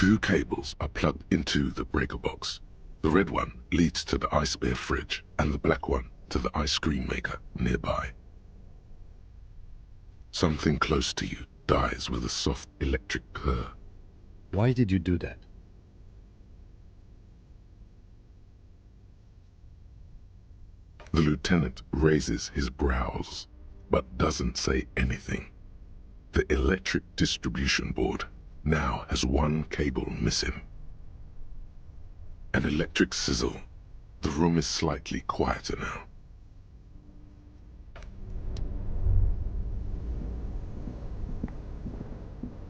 Two cables are plugged into the breaker box. The red one leads to the ice bear fridge and the black one to the ice cream maker nearby. Something close to you dies with a soft electric purr. Why did you do that? The lieutenant raises his brows, but doesn't say anything. The electric distribution board now has one cable missing. An electric sizzle. The room is slightly quieter now.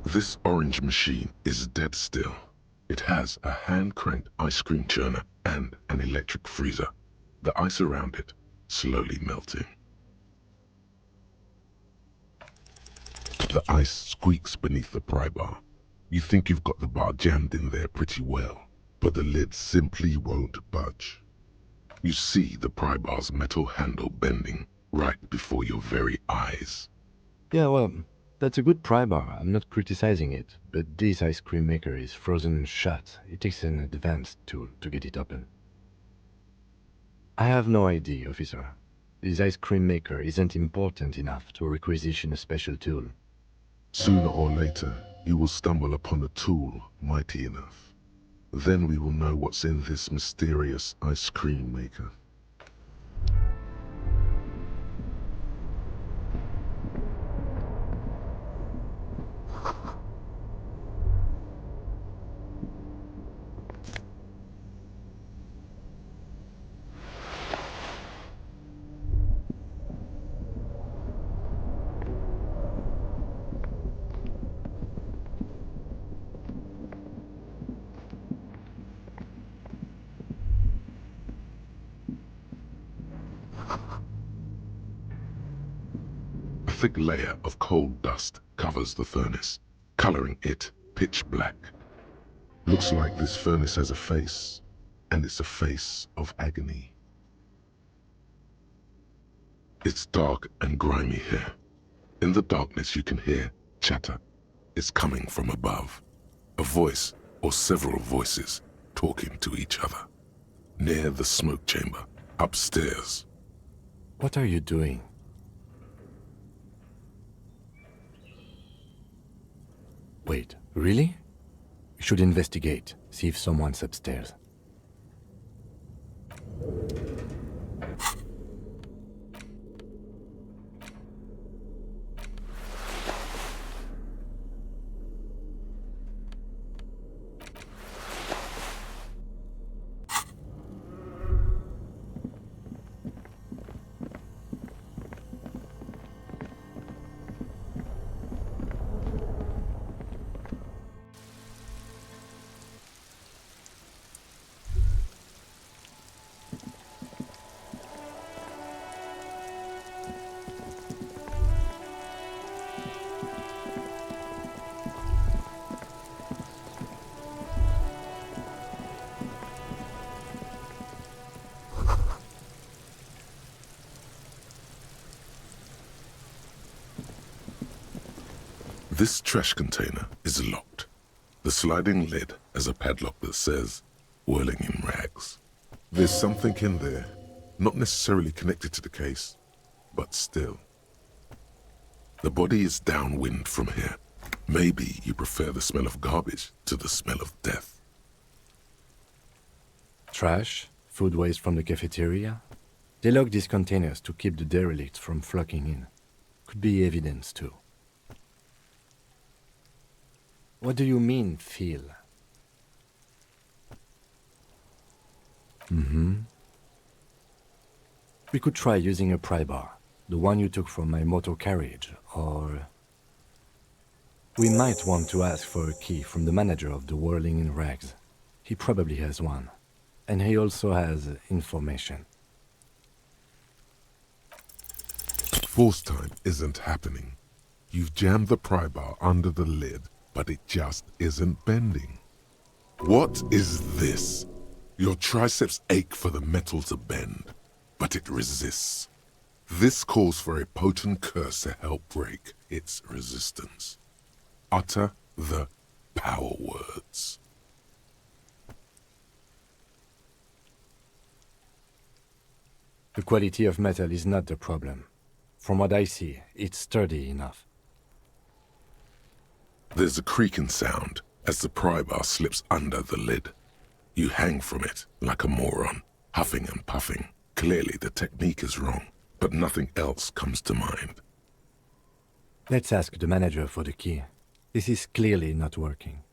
This orange machine is dead still. It has a hand-cranked ice cream churner and an electric freezer. The ice around it slowly melting. The ice squeaks beneath the pry bar. You think you've got the bar jammed in there pretty well, but the lid simply won't budge. You see the pry bar's metal handle bending right before your very eyes. Yeah, well, that's a good pry bar. I'm not criticizing it, but this ice cream maker is frozen shut. It takes an advanced tool to get it open. I have no idea, officer. This ice cream maker isn't important enough to requisition a special tool. Sooner or later, you will stumble upon a tool mighty enough. Then we will know what's in this mysterious ice cream maker. A thick layer of coal dust covers the furnace, coloring it pitch black. Looks like this furnace has a face, and it's a face of agony. It's dark and grimy here. In the darkness you can hear chatter. It's coming from above. A voice or several voices talking to each other. Near the smoke chamber, upstairs. What are you doing? Wait, really? We should investigate, see if someone's upstairs. This trash container is locked. The sliding lid has a padlock that says, "Whirling in rags." There's something in there, not necessarily connected to the case, but still. The body is downwind from here. Maybe you prefer the smell of garbage to the smell of death. Trash, food waste from the cafeteria. They lock these containers to keep the derelicts from flocking in. Could be evidence too. What do you mean, feel? We could try using a pry bar, the one you took from my motor carriage, or... We might want to ask for a key from the manager of the Whirling in Rags. He probably has one. And he also has information. Force time isn't happening. You've jammed the pry bar under the lid, but it just isn't bending. What is this? Your triceps ache for the metal to bend, but it resists. This calls for a potent curse to help break its resistance. Utter the power words. The quality of metal is not the problem. From what I see, it's sturdy enough. There's a creaking sound as the pry bar slips under the lid. You hang from it like a moron, huffing and puffing. Clearly the technique is wrong, but nothing else comes to mind. Let's ask the manager for the key. This is clearly not working.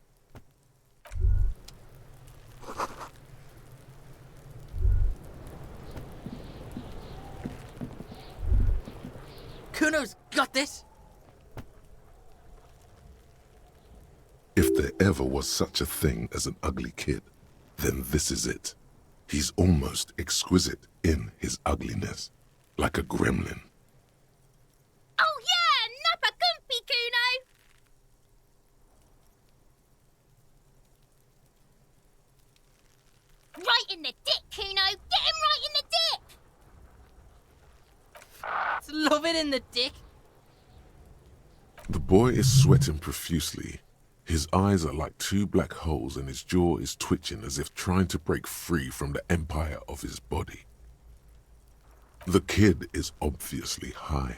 Kuno's got this! If there ever was such a thing as an ugly kid, then this is it. He's almost exquisite in his ugliness, like a gremlin. Oh yeah, nappa gumpy, Kuno! Right in the dick, Kuno! Get him right in the dick! Love it in the dick. The boy is sweating profusely. His eyes are like two black holes and his jaw is twitching as if trying to break free from the empire of his body. The kid is obviously high.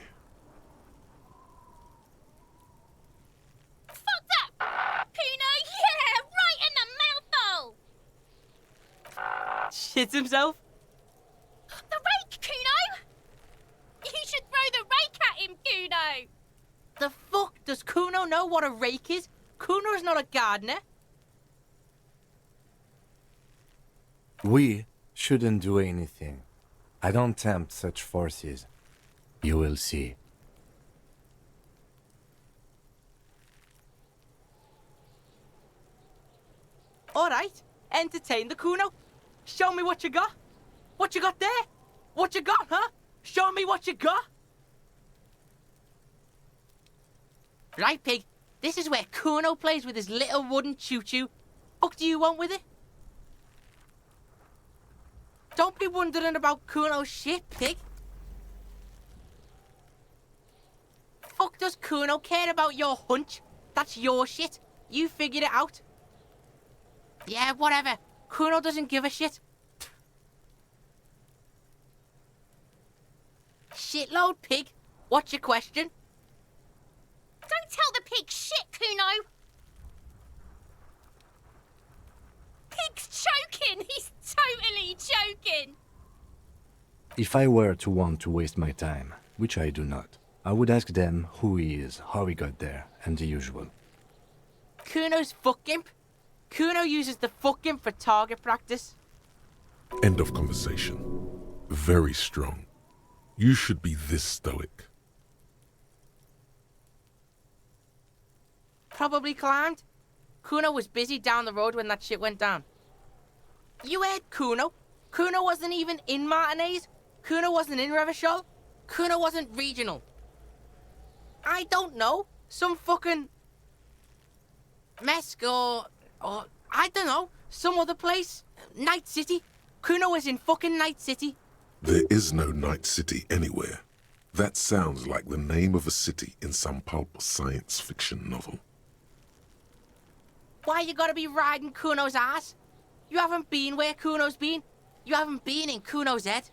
Fuck that, Kuno! Yeah, right in the mouthhole! Shits himself. The rake, Kuno! You should throw the rake at him, Kuno! The fuck? Does Kuno know what a rake is? Kuno's not a gardener. We shouldn't do anything. I don't tempt such forces. You will see. Alright, entertain the Kuno. Show me what you got. What you got there? What you got, huh? Show me what you got. Right, pig. This is where Kuno plays with his little wooden choo-choo. What do you want with it? Don't be wondering about Kuno's shit, pig. Fuck does Kuno care about your hunch? That's your shit. You figured it out. Yeah, whatever. Kuno doesn't give a shit. Shitload, pig. What's your question? Don't tell the pig shit, Kuno! Pig's choking! He's totally choking! If I were to want to waste my time, which I do not, I would ask them who he is, how he got there, and the usual. Kuno's fuck imp. Kuno uses the fuck imp for target practice. End of conversation. Very strong. You should be this stoic. Probably climbed. Kuno was busy down the road when that shit went down. You heard Kuno. Kuno wasn't even in Martinez. Kuno wasn't in Revachol. Kuno wasn't regional. I don't know. Some fucking... Mesk or I don't know. Some other place. Night City. Kuno was in fucking Night City. There is no Night City anywhere. That sounds like the name of a city in some pulp science fiction novel. Why you gotta be riding Kuno's ass? You haven't been where Kuno's been. You haven't been in Kuno's head.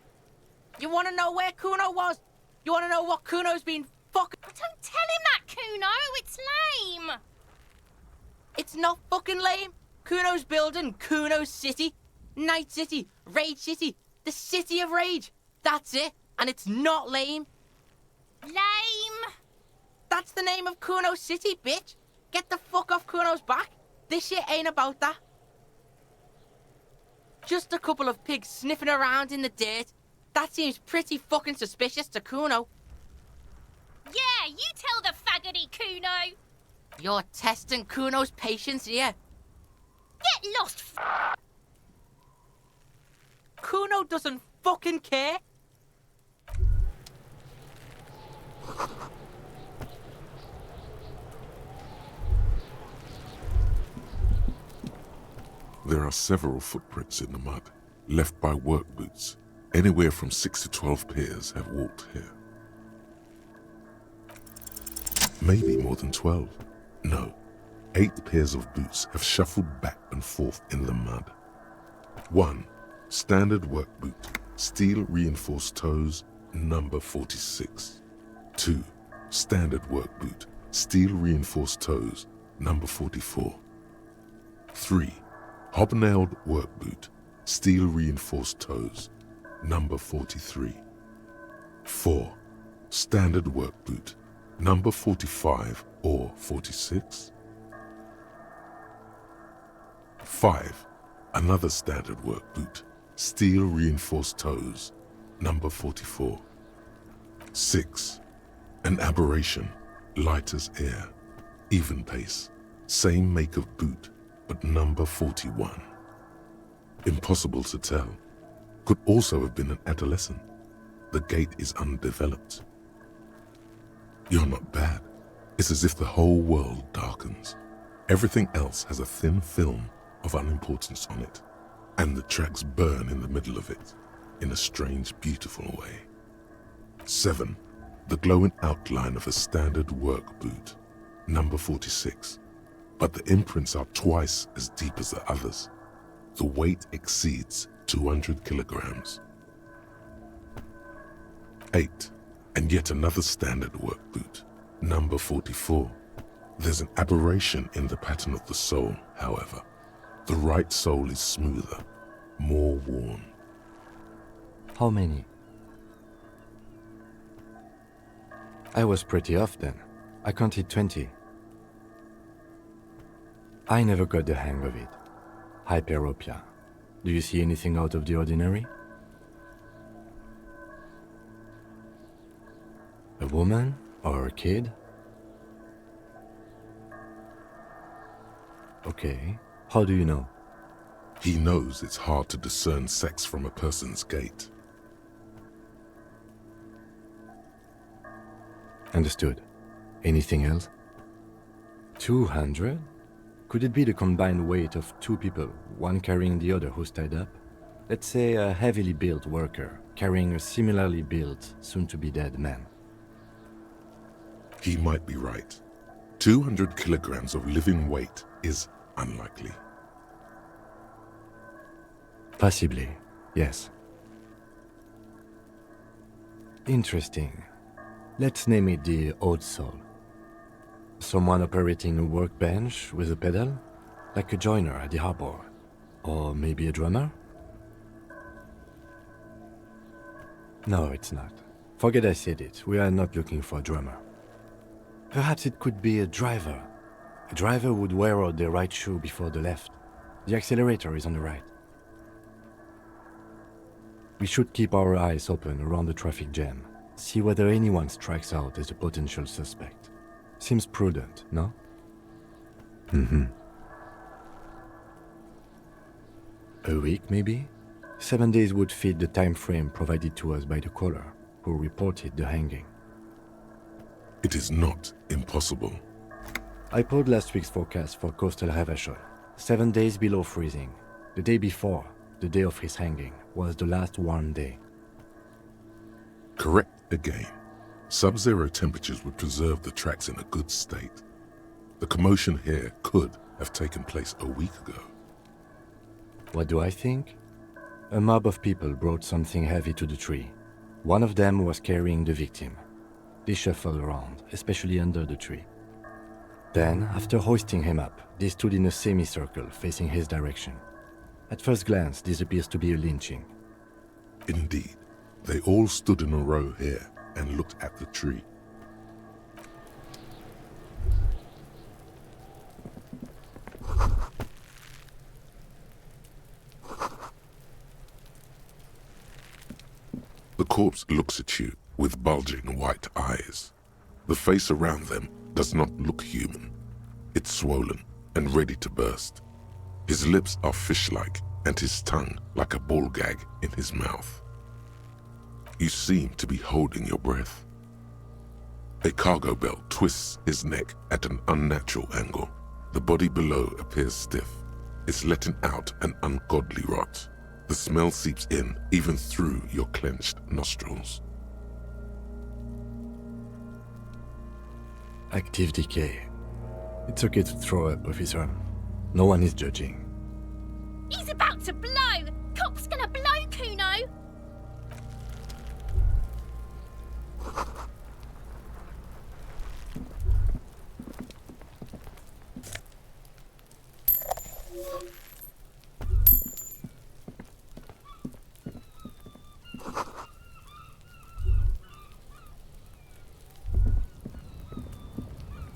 You wanna know where Kuno was? You wanna know what Kuno's been fucking... Don't tell him that, Kuno! It's lame! It's not fucking lame. Kuno's building Kuno's city. Night City. Rage City. The City of Rage. That's it. And it's not lame. Lame! That's the name of Kuno's city, bitch. Get the fuck off Kuno's back. This shit ain't about that. Just a couple of pigs sniffing around in the dirt. That seems pretty fucking suspicious to Kuno. Yeah, you tell the faggoty, Kuno! You're testing Kuno's patience here. Get lost, Kuno doesn't fucking care. There are several footprints in the mud, left by work boots. Anywhere from 6 to 12 pairs have walked here. Maybe more than 12. No, 8 pairs of boots have shuffled back and forth in the mud. One standard work boot steel reinforced toes, number 46. 2. Standard work boot, steel reinforced toes, number 44. 3. Hobnailed work boot, steel reinforced toes, number 43. 4. Standard work boot, number 45 or 46. 5. Another standard work boot, steel reinforced toes, number 44. 6. An aberration, light as air, even pace, same make of boot, but number 41. Impossible to tell. Could also have been an adolescent. The gait is undeveloped. You're not bad. It's as if the whole world darkens. Everything else has a thin film of unimportance on it, and the tracks burn in the middle of it, in a strange, beautiful way. 7. The glowing outline of a standard work boot, number 46, but the imprints are twice as deep as the others. The weight exceeds 200 kilograms. 8. And yet another standard work boot, number 44. There's an aberration in the pattern of the sole, however. The right sole is smoother, more worn. How many? I was pretty off then. I counted 20. I never got the hang of it. Hyperopia. Do you see anything out of the ordinary? A woman or a kid? Okay. How do you know? He knows it's hard to discern sex from a person's gait. Understood. Anything else? 200? Could it be the combined weight of two people, one carrying the other who's tied up? Let's say a heavily built worker carrying a similarly built, soon-to-be-dead man. He might be right. 200 kilograms of living weight is unlikely. Possibly, yes. Interesting. Let's name it the odd soul. Someone operating a workbench with a pedal, like a joiner at the harbor. Or maybe a drummer? No, it's not. Forget I said it. We are not looking for a drummer. Perhaps it could be a driver. A driver would wear out the right shoe before the left. The accelerator is on the right. We should keep our eyes open around the traffic jam. See whether anyone strikes out as a potential suspect. Seems prudent, no? A week, maybe? 7 days would fit the time frame provided to us by the caller, who reported the hanging. It is not impossible. I pulled last week's forecast for coastal Revachol. 7 days below freezing. The day before, the day of his hanging, was the last warm day. Correct again. Sub-zero temperatures would preserve the tracks in a good state. The commotion here could have taken place a week ago. What do I think? A mob of people brought something heavy to the tree. One of them was carrying the victim. They shuffled around, especially under the tree. Then, after hoisting him up, they stood in a semicircle facing his direction. At first glance, this appears to be a lynching. Indeed, they all stood in a row here and looked at the tree. The corpse looks at you with bulging white eyes. The face around them does not look human. It's swollen and ready to burst. His lips are fish-like and his tongue like a ball gag in his mouth. You seem to be holding your breath. A cargo belt twists his neck at an unnatural angle. The body below appears stiff. It's letting out an ungodly rot. The smell seeps in even through your clenched nostrils. Active decay. It's okay to throw up, officer. No one is judging. He's about to blow! Cop's gonna blow, Kuno!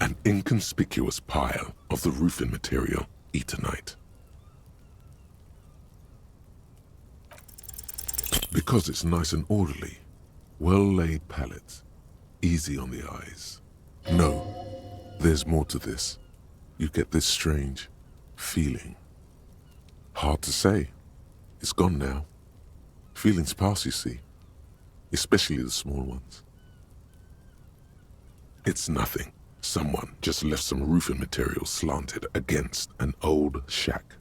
an inconspicuous pile of the roofing material Eternite. Because it's nice and orderly, well-laid pallets, easy on the eyes. No, there's more to this. You get this strange feeling. Hard to say. It's gone now. Feelings pass, you see, especially the small ones. It's nothing. Someone just left some roofing material slanted against an old shack.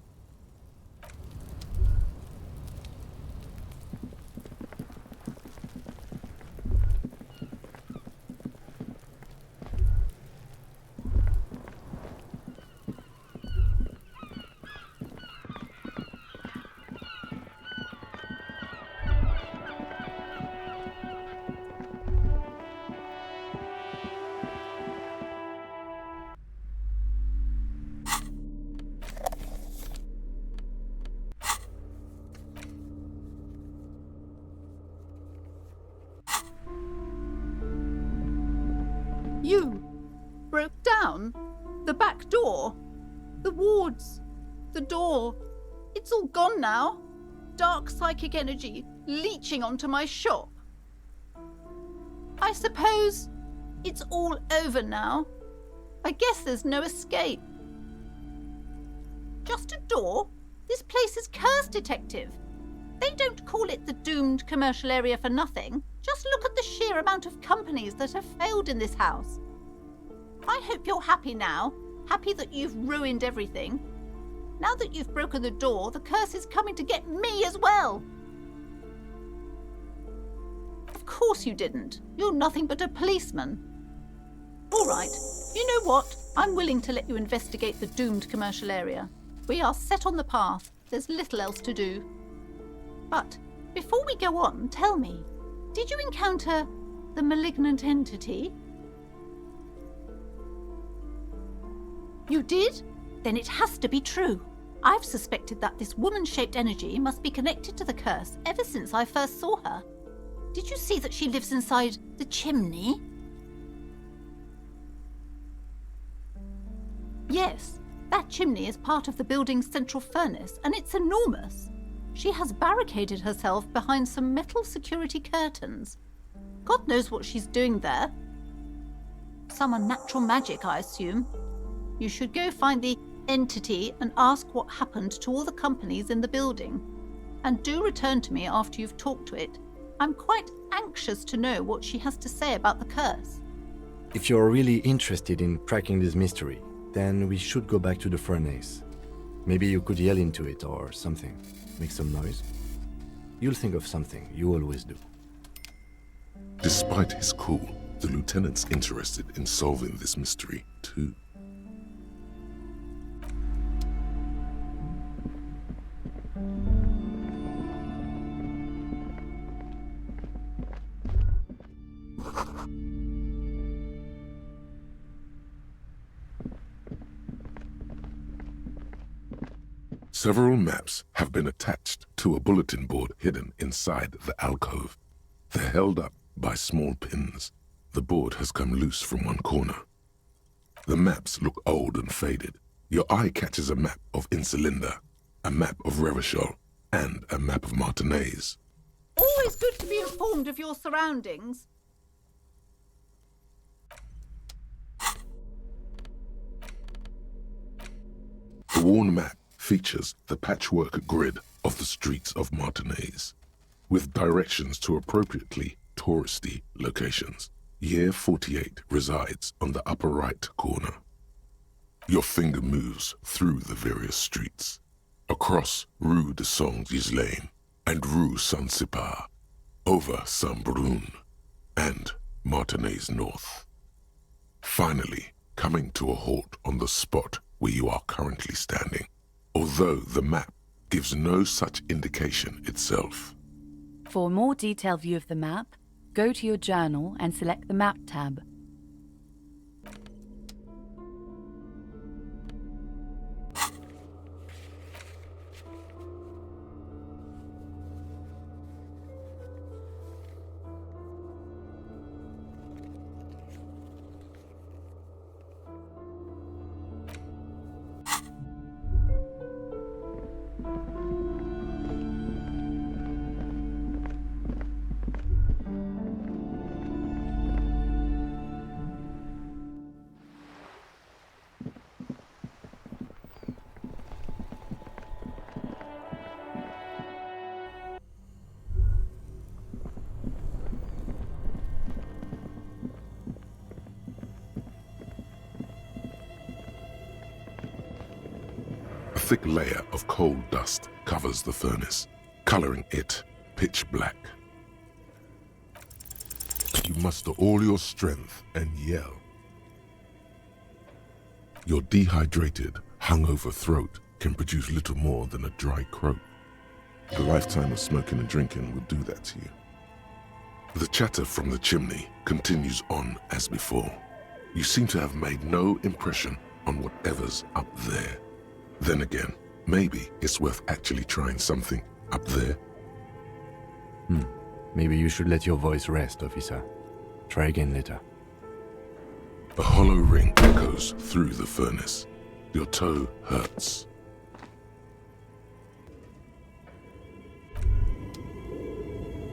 You broke down the back door, the wards, the door. It's all gone now. Dark psychic energy leeching onto my shop. I suppose it's all over now. I guess there's no escape. Just a door? This place is cursed, Detective. They don't call it the doomed commercial area for nothing. Just look at the sheer amount of companies that have failed in this house. I hope you're happy now, happy that you've ruined everything. Now that you've broken the door, the curse is coming to get me as well. Of course you didn't. You're nothing but a policeman. All right, you know what? I'm willing to let you investigate the doomed commercial area. We are set on the path. There's little else to do. But before we go on, tell me, did you encounter the malignant entity? You did? Then it has to be true. I've suspected that this woman-shaped energy must be connected to the curse ever since I first saw her. Did you see that she lives inside the chimney? Yes, that chimney is part of the building's central furnace, and it's enormous. She has barricaded herself behind some metal security curtains. God knows what she's doing there. Some unnatural magic, I assume. You should go find the entity and ask what happened to all the companies in the building. And do return to me after you've talked to it. I'm quite anxious to know what she has to say about the curse. If you're really interested in cracking this mystery, then we should go back to the furnace. Maybe you could yell into it or something. Make some noise. You'll think of something, you always do. Despite his cool, the lieutenant's interested in solving this mystery too. Several maps have been attached to a bulletin board hidden inside the alcove. They're held up by small pins. The board has come loose from one corner. The maps look old and faded. Your eye catches a map of Insulinda, a map of Revachol, and a map of Martinez. Always good to be informed of your surroundings. The worn map features the patchwork grid of the streets of Martinez, with directions to appropriately touristy locations. Year 48 resides on the upper right corner. Your finger moves through the various streets, across Rue de Saint-Ghislain and Rue Saint-Sipar, over Saint-Brun and Martinez North. Finally, coming to a halt on the spot where you are currently standing, although the map gives no such indication itself. For a more detailed view of the map, go to your journal and select the Map tab. thick layer of coal dust covers the furnace, coloring it pitch black. You muster all your strength and yell. Your dehydrated, hungover throat can produce little more than a dry croak. A lifetime of smoking and drinking will do that to you. The chatter from the chimney continues on as before. You seem to have made no impression on whatever's up there. Then again, maybe it's worth actually trying something up there. Maybe you should let your voice rest, officer. Try again later. A hollow ring echoes through the furnace. Your toe hurts.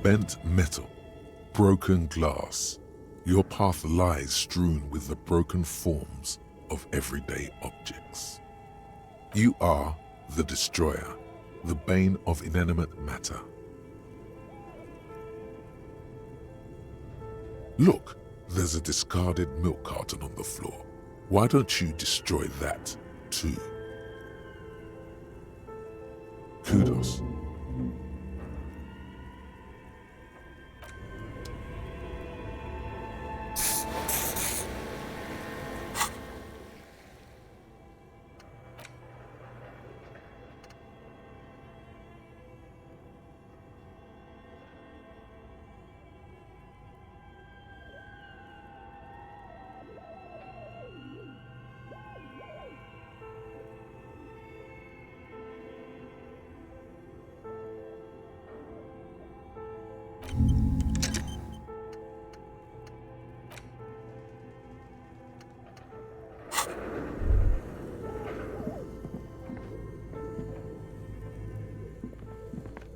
Bent metal, broken glass. Your path lies strewn with the broken forms of everyday objects. You are the destroyer, the bane of inanimate matter. Look, there's a discarded milk carton on the floor. Why don't you destroy that, too? Kudos.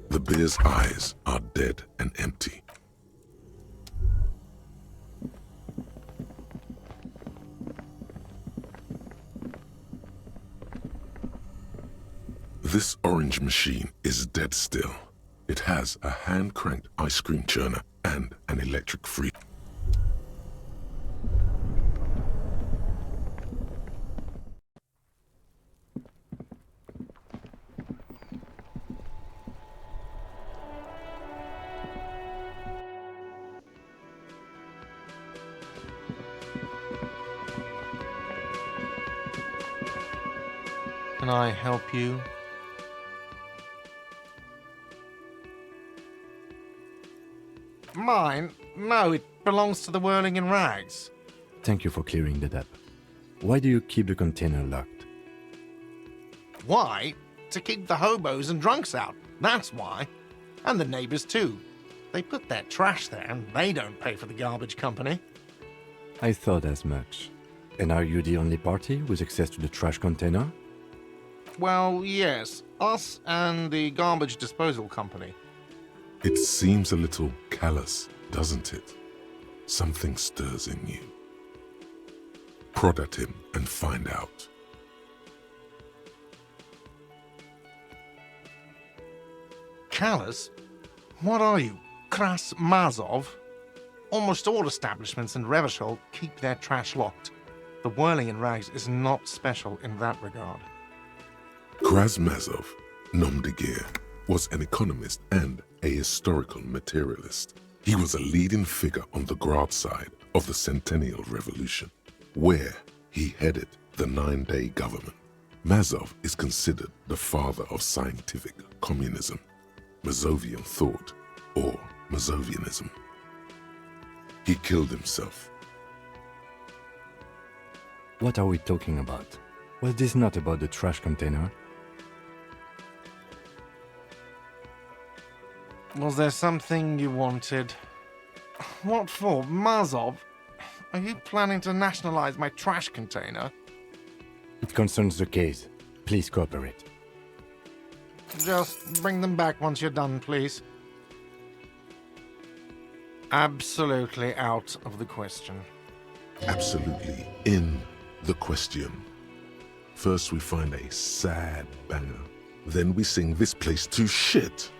The bear's eyes are dead and empty. This orange machine is dead still. It has a hand-cranked ice cream churner and an electric freezer. Can I help you? Mine? No, it belongs to the Whirling in Rags. Thank you for clearing that up. Why do you keep the container locked? Why? To keep the hobos and drunks out. That's why. And the neighbors too. They put their trash there and they don't pay for the garbage company. I thought as much. And are you the only party with access to the trash container? Well, yes. Us and the garbage disposal company. It seems a little callous, doesn't it? Something stirs in you. Prod at him and find out. Callous? What are you, Kras Mazov? Almost all establishments in Revachol keep their trash locked. The Whirling in Rags is not special in that regard. Krasmazov, nom de guerre, was an economist and a historical materialist. He was a leading figure on the Grad side of the Centennial Revolution, where he headed the 9-day government. Mazov is considered the father of scientific communism, Mazovian thought, or Mazovianism. He killed himself. What are we talking about? Was this not about the trash container? Was there something you wanted? What for? Mazov? Are you planning to nationalize my trash container? It concerns the case. Please cooperate. Just bring them back once you're done, please. Absolutely out of the question. Absolutely in the question. First we find a sad banger. Then we sing this place to shit.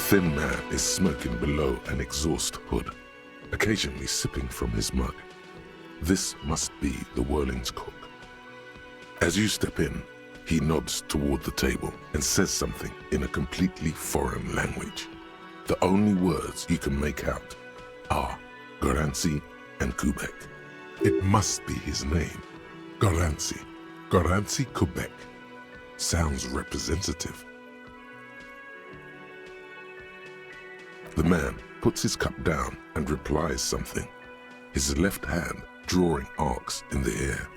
thin man is smoking below an exhaust hood, occasionally sipping from his mug. This must be the whirling's cook. As you step in, he nods toward the table and says something in a completely foreign language. The only words you can make out are godersi and Quebec. It must be his name. Godersi. Godersi Quebec. Sounds representative. The man puts his cup down and replies something, his left hand drawing arcs in the air.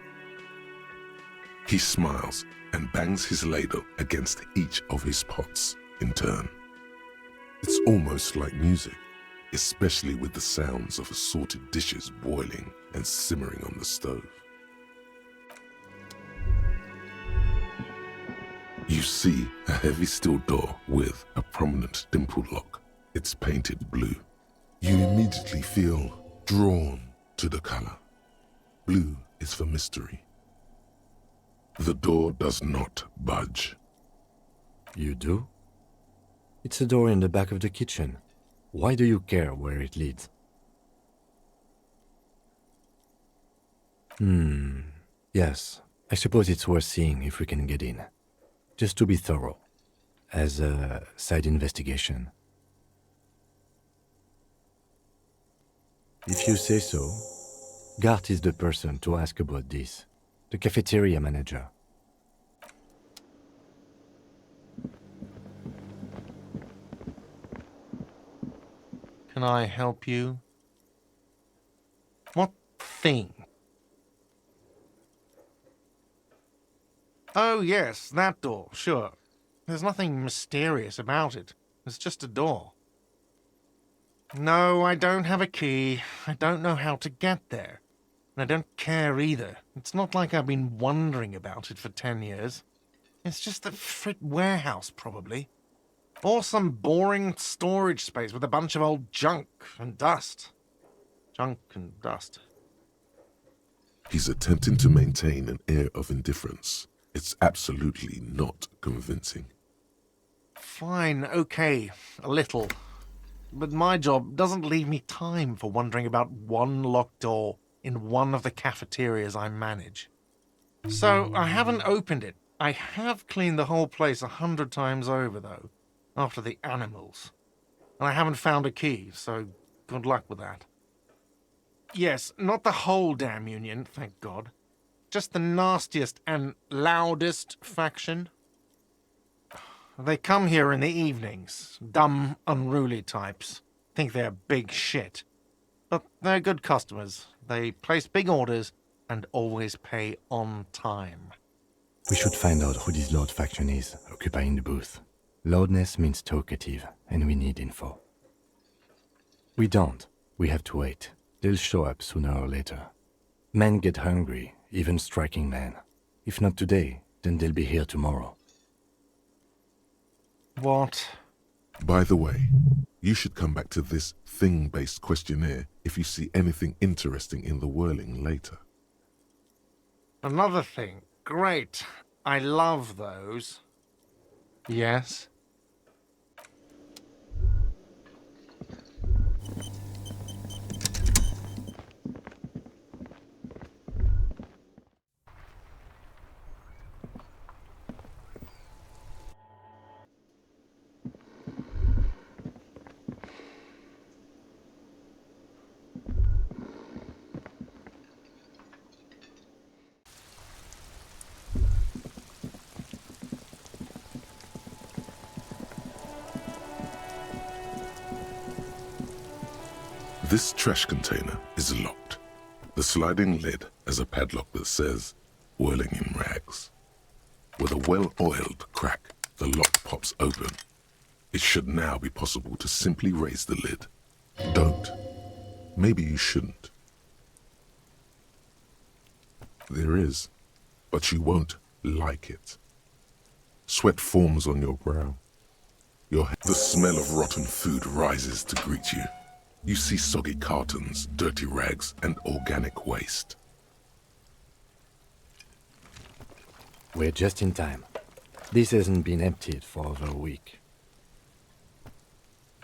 He smiles and bangs his ladle against each of his pots in turn. It's almost like music, especially with the sounds of assorted dishes boiling and simmering on the stove. You see a heavy steel door with a prominent dimple lock. It's painted blue. You immediately feel drawn to the color. Blue is for mystery. The door does not budge. You do? It's a door in the back of the kitchen. Why do you care where it leads? Yes, I suppose it's worth seeing if we can get in. Just to be thorough, as a side investigation. If you say so, Gart is the person to ask about this. The cafeteria manager. Can I help you? What thing? Oh, yes, that door, sure. There's nothing mysterious about it. It's just a door. No, I don't have a key. I don't know how to get there. And I don't care either. It's not like I've been wondering about it for 10 years. It's just a frit warehouse, probably. Or some boring storage space with a bunch of old junk and dust. Junk and dust. He's attempting to maintain an air of indifference. It's absolutely not convincing. Fine, okay, a little. But my job doesn't leave me time for wondering about one locked door in one of the cafeterias I manage. So I haven't opened it. I have cleaned the whole place 100 times over, though, after the animals. And I haven't found a key, so good luck with that. Yes, not the whole damn union, thank God. Just the nastiest and loudest faction. They come here in the evenings. Dumb, unruly types. Think they're big shit. But they're good customers. They place big orders and always pay on time. We should find out who this Lord faction is, occupying the booth. Loudness means talkative, and we need info. We don't. We have to wait. They'll show up sooner or later. Men get hungry, even striking men. If not today, then they'll be here tomorrow. What? By the way, you should come back to this thing-based questionnaire if you see anything interesting in the whirling later. Another thing. Great. I love those. Yes? This trash container is locked. The sliding lid has a padlock that says, whirling in rags. With a well-oiled crack, the lock pops open. It should now be possible to simply raise the lid. Don't. Maybe you shouldn't. There is, but you won't like it. Sweat forms on your brow. The smell of rotten food rises to greet you. You see soggy cartons, dirty rags, and organic waste. We're just in time. This hasn't been emptied for over a week.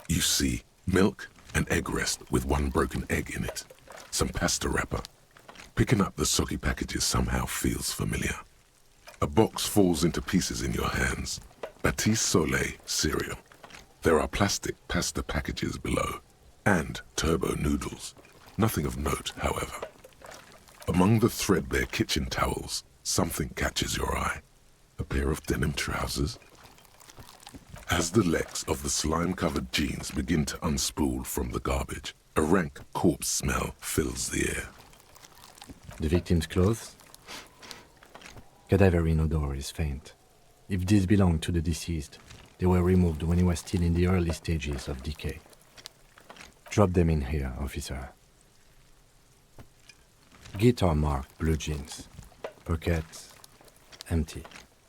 You see milk, an egg rest with one broken egg in it, some pasta wrapper. Picking up the soggy packages somehow feels familiar. A box falls into pieces in your hands. Batiste Soleil cereal. There are plastic pasta packages below, and turbo noodles. Nothing of note, however. Among the threadbare kitchen towels, something catches your eye. A pair of denim trousers. As the legs of the slime-covered jeans begin to unspool from the garbage, a rank corpse smell fills the air. The victim's clothes? Cadaver odor is faint. If these belong to the deceased, they were removed when he was still in the early stages of decay. Drop them in here, officer. Guitar-marked blue jeans. Pockets empty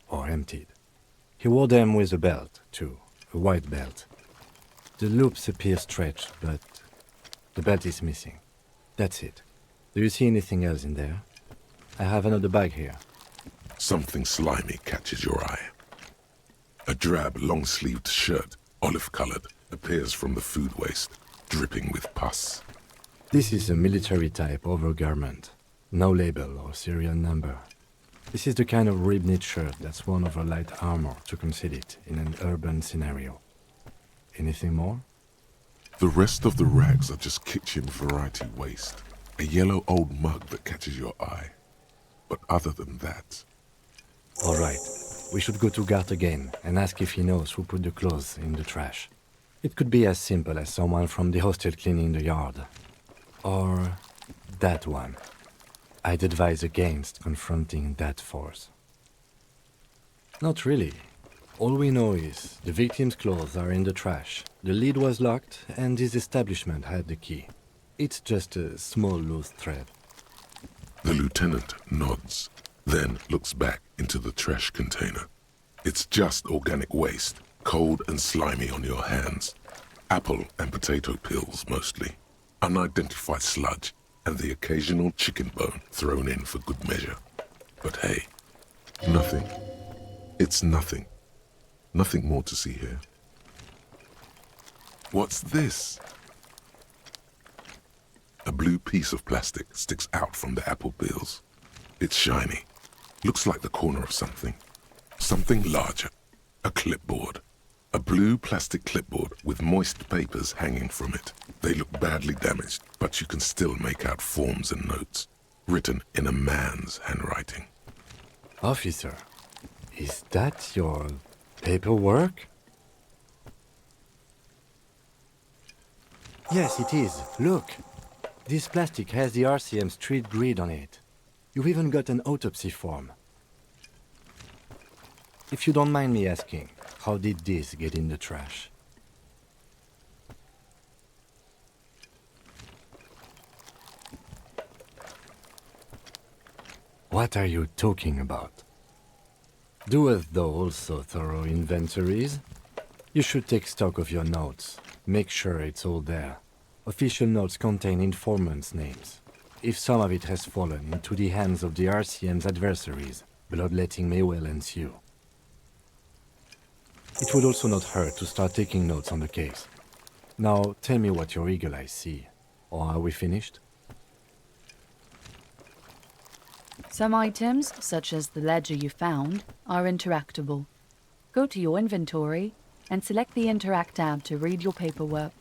or emptied. He wore them with a belt, too, a white belt. The loops appear stretched, but the belt is missing. That's it. Do you see anything else in there? I have another bag here. Something slimy catches your eye. A drab, long-sleeved shirt, olive-colored, appears from the food waste, dripping with pus. This is a military-type overgarment. No label or serial number. This is the kind of rib-knit shirt that's worn over light armor to conceal it in an urban scenario. Anything more? The rest of the rags are just kitchen variety waste. A yellow old mug that catches your eye. But other than that... All right. We should go to Gart again and ask if he knows who put the clothes in the trash. It could be as simple as someone from the hostel cleaning the yard. Or that one. I'd advise against confronting that force. Not really. All we know is the victim's clothes are in the trash, the lid was locked, and his establishment had the key. It's just a small loose thread. The lieutenant nods, then looks back into the trash container. It's just organic waste, cold and slimy on your hands. Apple and potato peels, mostly. Unidentified sludge, and the occasional chicken bone thrown in for good measure. But hey, nothing. It's nothing. Nothing more to see here. What's this? A blue piece of plastic sticks out from the apple peels. It's shiny. Looks like the corner of something. Something larger. A clipboard. A blue plastic clipboard with moist papers hanging from it. They look badly damaged, but you can still make out forms and notes, written in a man's handwriting. Officer, is that your paperwork? Yes, it is. Look. This plastic has the RCM street grid on it. You've even got an autopsy form. If you don't mind me asking, how did this get in the trash? What are you talking about? Doeth thou also thorough inventories? You should take stock of your notes. Make sure it's all there. Official notes contain informants' names. If some of it has fallen into the hands of the RCM's adversaries, bloodletting may well ensue. It would also not hurt to start taking notes on the case. Now, tell me what your eagle eyes see. Or are we finished? Some items, such as the ledger you found, are interactable. Go to your inventory and select the Interact tab to read your paperwork.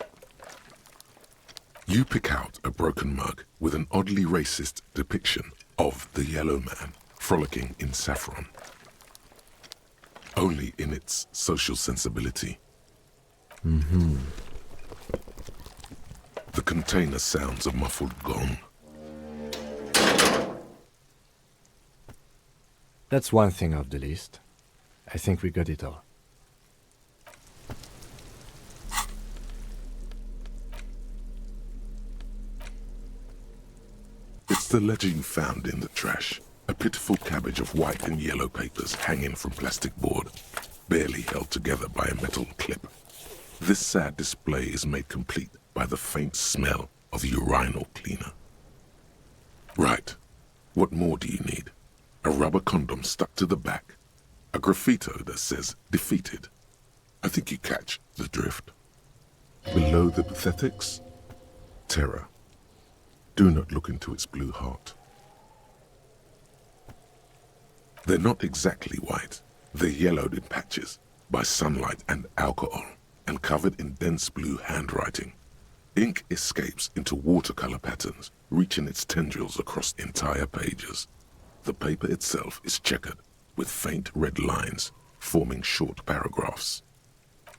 You pick out a broken mug with an oddly racist depiction of the yellow man frolicking in saffron. Only in its social sensibility. Mm-hmm. The container sounds a muffled gong. That's one thing off the list. I think we got it all. It's the ledger you found in the trash. A pitiful cabbage of white and yellow papers hanging from plastic board, barely held together by a metal clip. This sad display is made complete by the faint smell of urinal cleaner. Right. What more do you need? A rubber condom stuck to the back. A graffito that says defeated. I think you catch the drift. Below the pathetics, terror. Do not look into its blue heart. They're not exactly white. They're yellowed in patches by sunlight and alcohol and covered in dense blue handwriting. Ink escapes into watercolor patterns, reaching its tendrils across entire pages. The paper itself is checkered with faint red lines forming short paragraphs.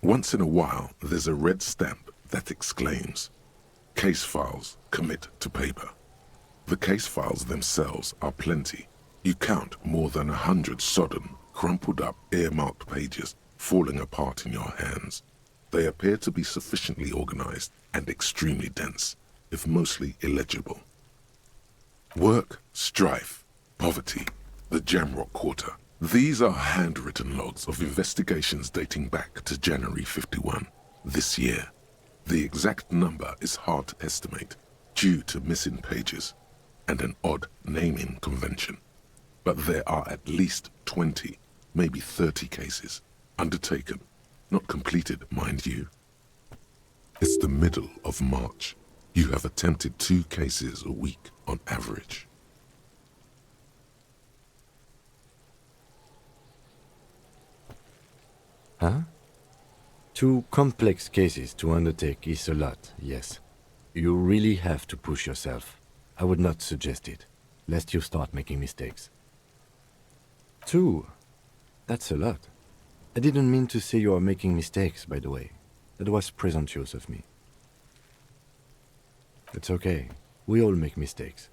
Once in a while, there's a red stamp that exclaims, "Case files commit to paper." The case files themselves are plenty. You count more than 100 sodden, crumpled up, earmarked pages falling apart in your hands. They appear to be sufficiently organized and extremely dense, if mostly illegible. Work, strife, poverty, the Jamrock Quarter. These are handwritten logs of investigations dating back to January 51, this year. The exact number is hard to estimate due to missing pages and an odd naming convention. But there are at least 20, maybe 30 cases undertaken, not completed, mind you. It's the middle of March. You have attempted 2 cases a week on average. Huh? 2 complex cases to undertake is a lot, yes. You really have to push yourself. I would not suggest it, lest you start making mistakes. 2? That's a lot. I didn't mean to say you are making mistakes, by the way. That was presumptuous of me. It's okay. We all make mistakes.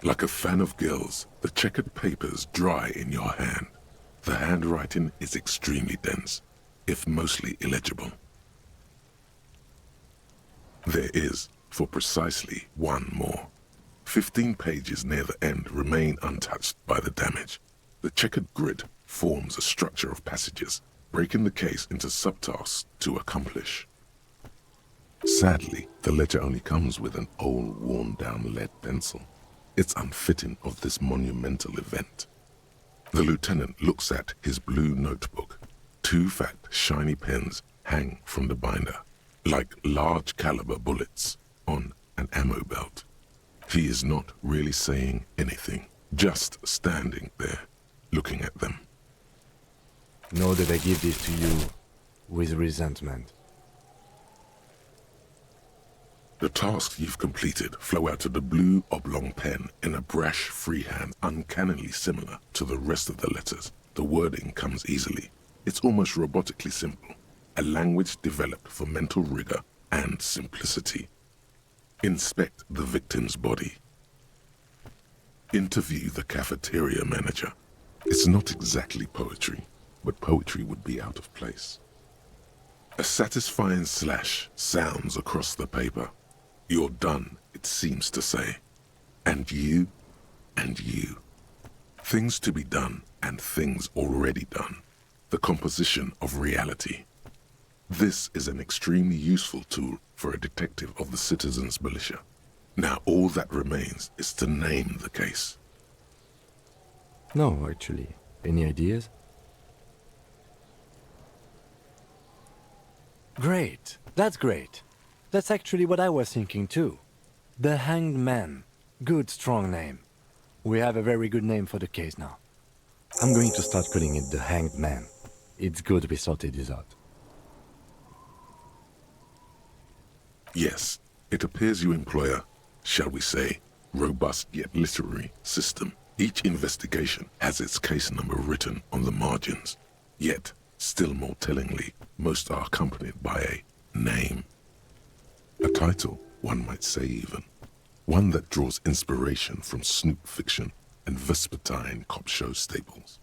Like a fan of gills, the checkered papers dry in your hand. The handwriting is extremely dense, if mostly illegible. There is, for precisely 1 more. 15 pages near the end remain untouched by the damage. The checkered grid forms a structure of passages, breaking the case into subtasks to accomplish. Sadly, the ledger only comes with an old, worn-down lead pencil. It's unfitting of this monumental event. The lieutenant looks at his blue notebook. 2 fat, shiny pens hang from the binder, like large caliber bullets on an ammo belt. He is not really saying anything, just standing there, looking at them. Know that I give this to you with resentment. The tasks you've completed flow out of the blue oblong pen in a brash freehand uncannily similar to the rest of the letters. The wording comes easily. It's almost robotically simple, a language developed for mental rigor and simplicity. Inspect the victim's body. Interview the cafeteria manager. It's not exactly poetry, but poetry would be out of place. A satisfying slash sounds across the paper. You're done, it seems to say. And you, and you. Things to be done and things already done. The composition of reality. This is an extremely useful tool for a detective of the citizens' militia. Now all that remains is to name the case. No, actually. Any ideas? Great. That's great. That's actually what I was thinking too. The Hanged Man. Good, strong name. We have a very good name for the case now. I'm going to start calling it the Hanged Man. It's good we sorted this out. Yes, it appears you employ a, shall we say, robust yet literary system. Each investigation has its case number written on the margins. Yet, still more tellingly, most are accompanied by a name. A title, one might say even. One that draws inspiration from snoop fiction and vespertine cop show staples.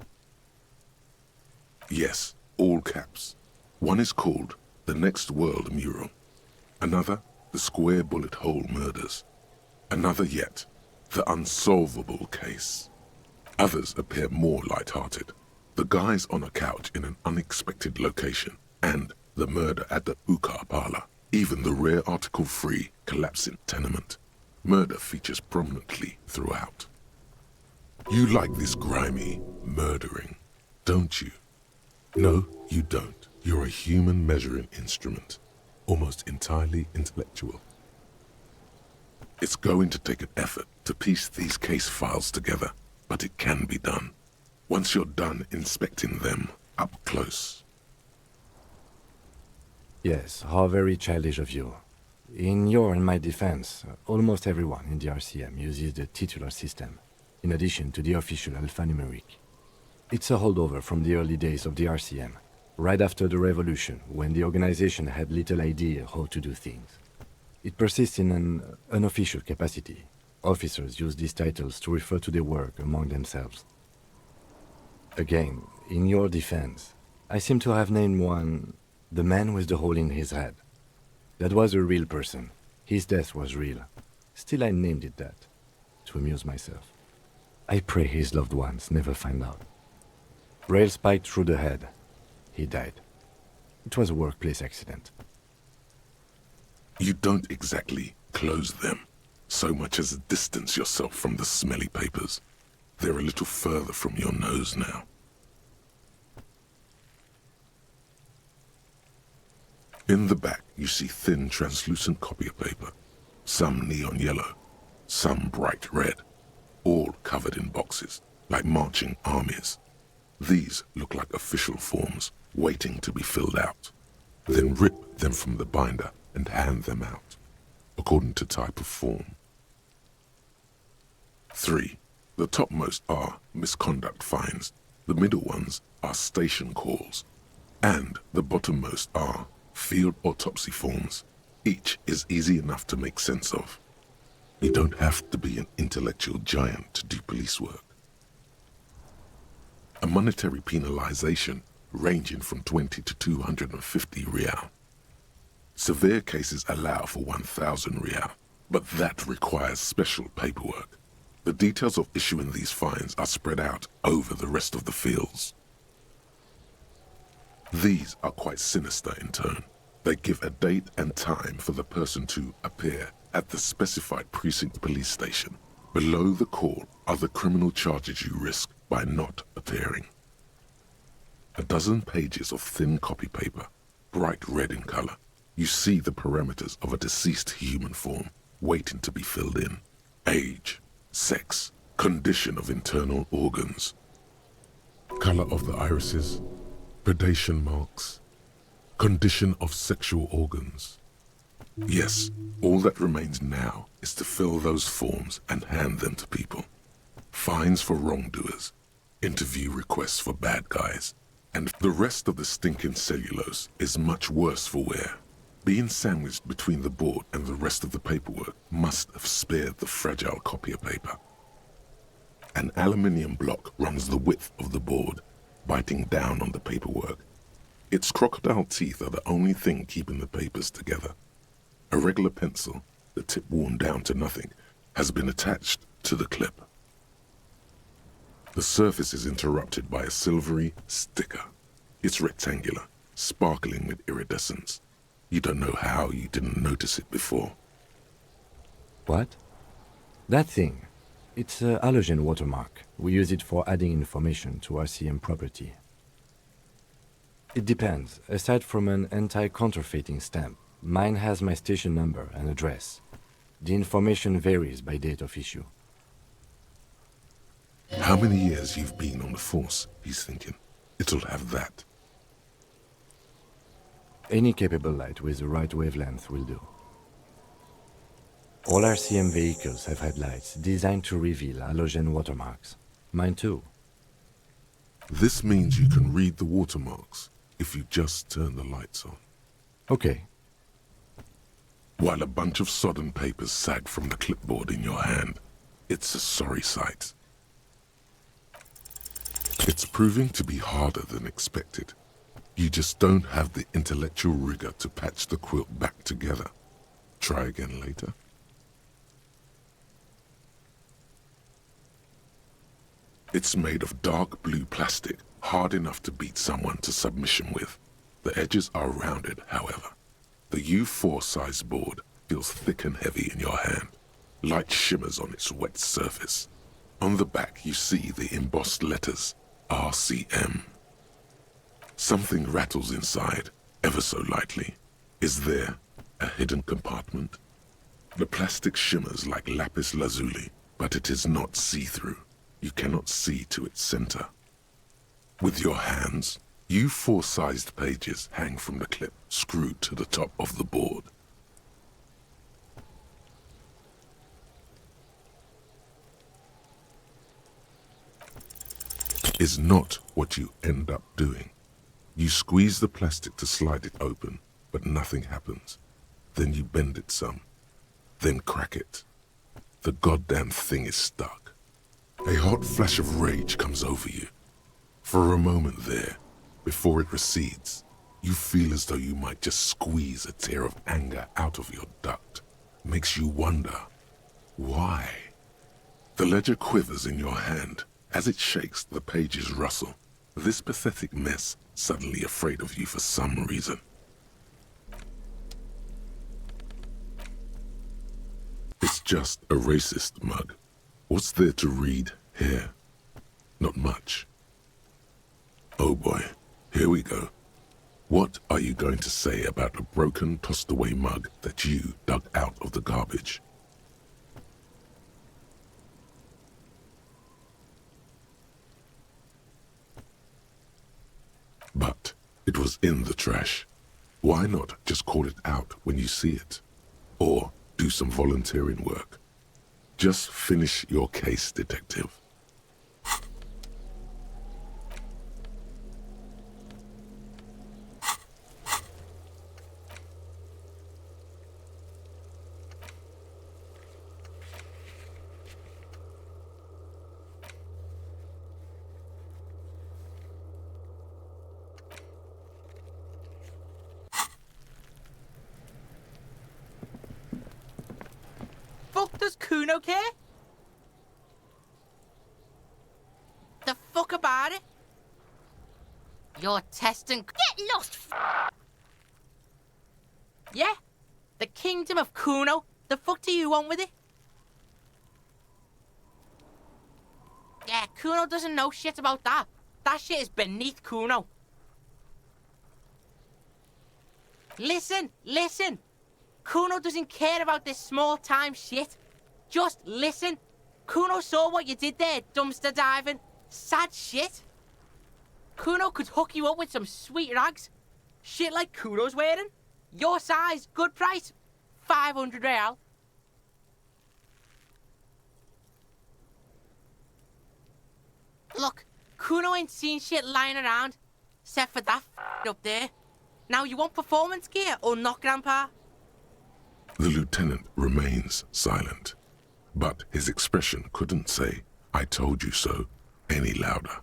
Yes, all caps. One is called The Next World Mural. Another, The Square Bullet Hole Murders. Another yet, The Unsolvable Case. Others appear more light-hearted. The Guys on a Couch in an Unexpected Location, and The Murder at the Uka Parlor. Even the rare article-free Collapsing Tenement. Murder features prominently throughout. You like this grimy murdering, don't you? No, you don't. You're a human measuring instrument, almost entirely intellectual. It's going to take an effort to piece these case files together, but it can be done, once you're done inspecting them up close. Yes, how very childish of you. In your and my defense, almost everyone in the RCM uses the titular system, in addition to the official alphanumeric. It's a holdover from the early days of the RCM, right after the revolution, when the organization had little idea how to do things. It persists in an unofficial capacity. Officers use these titles to refer to their work among themselves. Again, in your defense, I seem to have named one the man with the hole in his head. That was a real person. His death was real. Still, I named it that, to amuse myself. I pray his loved ones never find out. Rail spiked through the head. He died. It was a workplace accident. You don't exactly close them, so much as distance yourself from the smelly papers. They're a little further from your nose now. In the back, you see thin, translucent copy paper, some neon yellow, some bright red, all covered in boxes, like marching armies. These look like official forms, waiting to be filled out. Then rip them from the binder and hand them out, according to type of form. 3. The topmost are misconduct fines, the middle ones are station calls, and the bottommost are field autopsy forms. Each is easy enough to make sense of. You don't have to be an intellectual giant to do police work. A monetary penalization ranging from 20 to 250 real. Severe cases allow for 1,000 real, but that requires special paperwork. The details of issuing these fines are spread out over the rest of the fields. These are quite sinister in tone. They give a date and time for the person to appear at the specified precinct police station. Below the call are the criminal charges you risk by not appearing. A dozen pages of thin copy paper, bright red in color. You see the parameters of a deceased human form waiting to be filled in. Age, sex, condition of internal organs, color of the irises, predation marks, condition of sexual organs. Yes, all that remains now is to fill those forms and hand them to people. Fines for wrongdoers, interview requests for bad guys, and the rest of the stinking cellulose is much worse for wear. Being sandwiched between the board and the rest of the paperwork must have spared the fragile copier paper. An aluminium block runs the width of the board, biting down on the paperwork. Its crocodile teeth are the only thing keeping the papers together. A regular pencil, the tip worn down to nothing, has been attached to the clip. The surface is interrupted by a silvery sticker. It's rectangular, sparkling with iridescence. You don't know how you didn't notice it before. What? That thing. It's a halogen watermark. We use it for adding information to RCM property. It depends. Aside from an anti-counterfeiting stamp, mine has my station number and address. The information varies by date of issue. How many years you've been on the force, he's thinking. It'll have that. Any capable light with the right wavelength will do. All RCM vehicles have headlights designed to reveal halogen watermarks. Mine too. This means you can read the watermarks if you just turn the lights on. Okay. While a bunch of sodden papers sag from the clipboard in your hand, it's a sorry sight. It's proving to be harder than expected. You just don't have the intellectual rigor to patch the quilt back together. Try again later. It's made of dark blue plastic, hard enough to beat someone to submission with. The edges are rounded, however. The U4 size board feels thick and heavy in your hand. Light shimmers on its wet surface. On the back you see the embossed letters, RCM. Something rattles inside, ever so lightly. Is there a hidden compartment? The plastic shimmers like lapis lazuli, but it is not see-through. You cannot see to its center. With your hands, you four-sized pages hang from the clip screwed to the top of the board. Is not what you end up doing. You squeeze the plastic to slide it open, but nothing happens. Then you bend it some, then crack it. The goddamn thing is stuck. A hot flash of rage comes over you. For a moment there, before it recedes, you feel as though you might just squeeze a tear of anger out of your duct. Makes you wonder, why? The ledger quivers in your hand. As it shakes, the pages rustle. This pathetic mess suddenly afraid of you for some reason. It's just a racist mug. What's there to read here? Not much. Oh boy, here we go. What are you going to say about a broken, tossed-away mug that you dug out of the garbage? But it was in the trash. Why not just call it out when you see it? Or do some volunteering work. Just finish your case, detective. Fuck does Kuno care? The fuck about it? You're testing... Get lost, Yeah? The kingdom of Kuno? The fuck do you want with it? Yeah, Kuno doesn't know shit about that. That shit is beneath Kuno. Listen, listen. Kuno doesn't care about this small-time shit. Just listen. Kuno saw what you did there, dumpster diving. Sad shit. Kuno could hook you up with some sweet rags. Shit like Kuno's wearing. Your size, good price. 500 real. Look, Kuno ain't seen shit lying around. Except for that up there. Now you want performance gear or not, Grandpa? The lieutenant remains silent, but his expression couldn't say, "I told you so," any louder.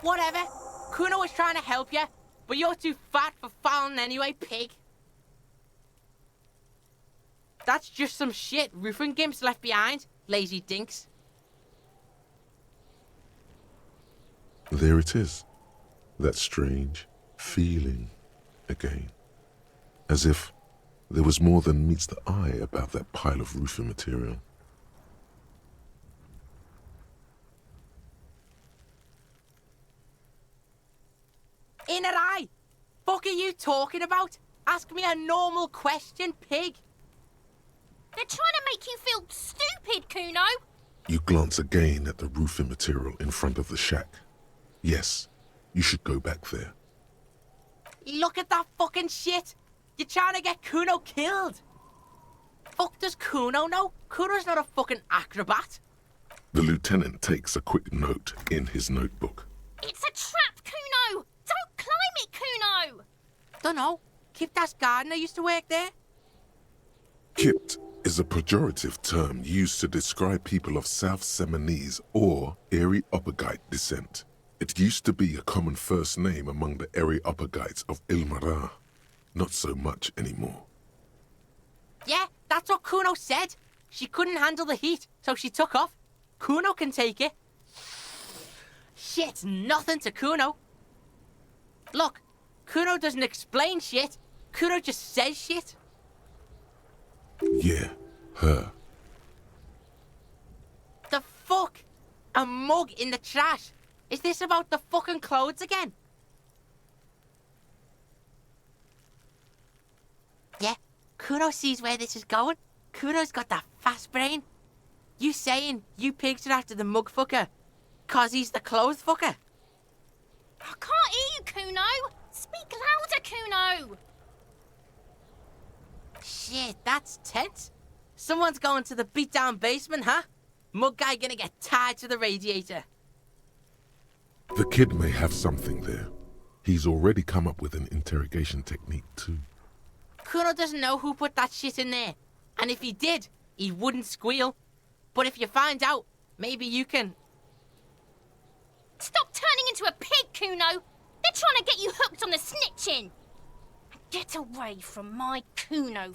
Whatever. Kuno was trying to help you, but you're too fat for fouling anyway, pig. That's just some shit roofing gimps left behind, lazy dinks. There it is. That strange feeling again. As if there was more than meets the eye about that pile of roofing material. Inner eye? Fuck are you talking about? Ask me a normal question, pig. They're trying to make you feel stupid, Kuno. You glance again at the roofing material in front of the shack. Yes, you should go back there. Look at that fucking shit. You're trying to get Kuno killed. Fuck does Kuno know? Kuno's not a fucking acrobat. The lieutenant takes a quick note in his notebook. It's a trap, Kuno. Don't climb it, Kuno. Dunno. Kiptas gardener used to work there. Kipt is a pejorative term used to describe people of South Seminese or Areopagite descent. It used to be a common first name among the Areopagites of Ilmara. Not so much anymore. Yeah, that's what Kuno said. She couldn't handle the heat, so she took off. Kuno can take it. Shit's nothing to Kuno. Look, Kuno doesn't explain shit. Kuno just says shit. Yeah, her. The fuck? A mug in the trash. Is this about the fucking clothes again? Yeah, Kuno sees where this is going. Kuno's got that fast brain. You saying you pigs are after the mug fucker 'cause he's the clothes fucker? I can't hear you, Kuno. Speak louder, Kuno. Shit, that's tense. Someone's going to the beat-down basement, huh? Mug guy gonna get tied to the radiator. The kid may have something there. He's already come up with an interrogation technique too. Kuno doesn't know who put that shit in there. And if he did, he wouldn't squeal. But if you find out, maybe you can... Stop turning into a pig, Kuno. They're trying to get you hooked on the snitching. Get away from my Kuno.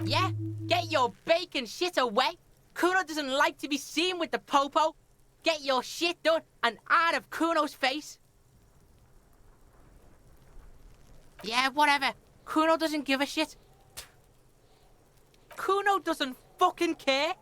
Yeah, get your bacon shit away. Kuno doesn't like to be seen with the popo. Get your shit done and out of Kuno's face. Yeah, whatever. Kuno doesn't give a shit. Kuno doesn't fucking care.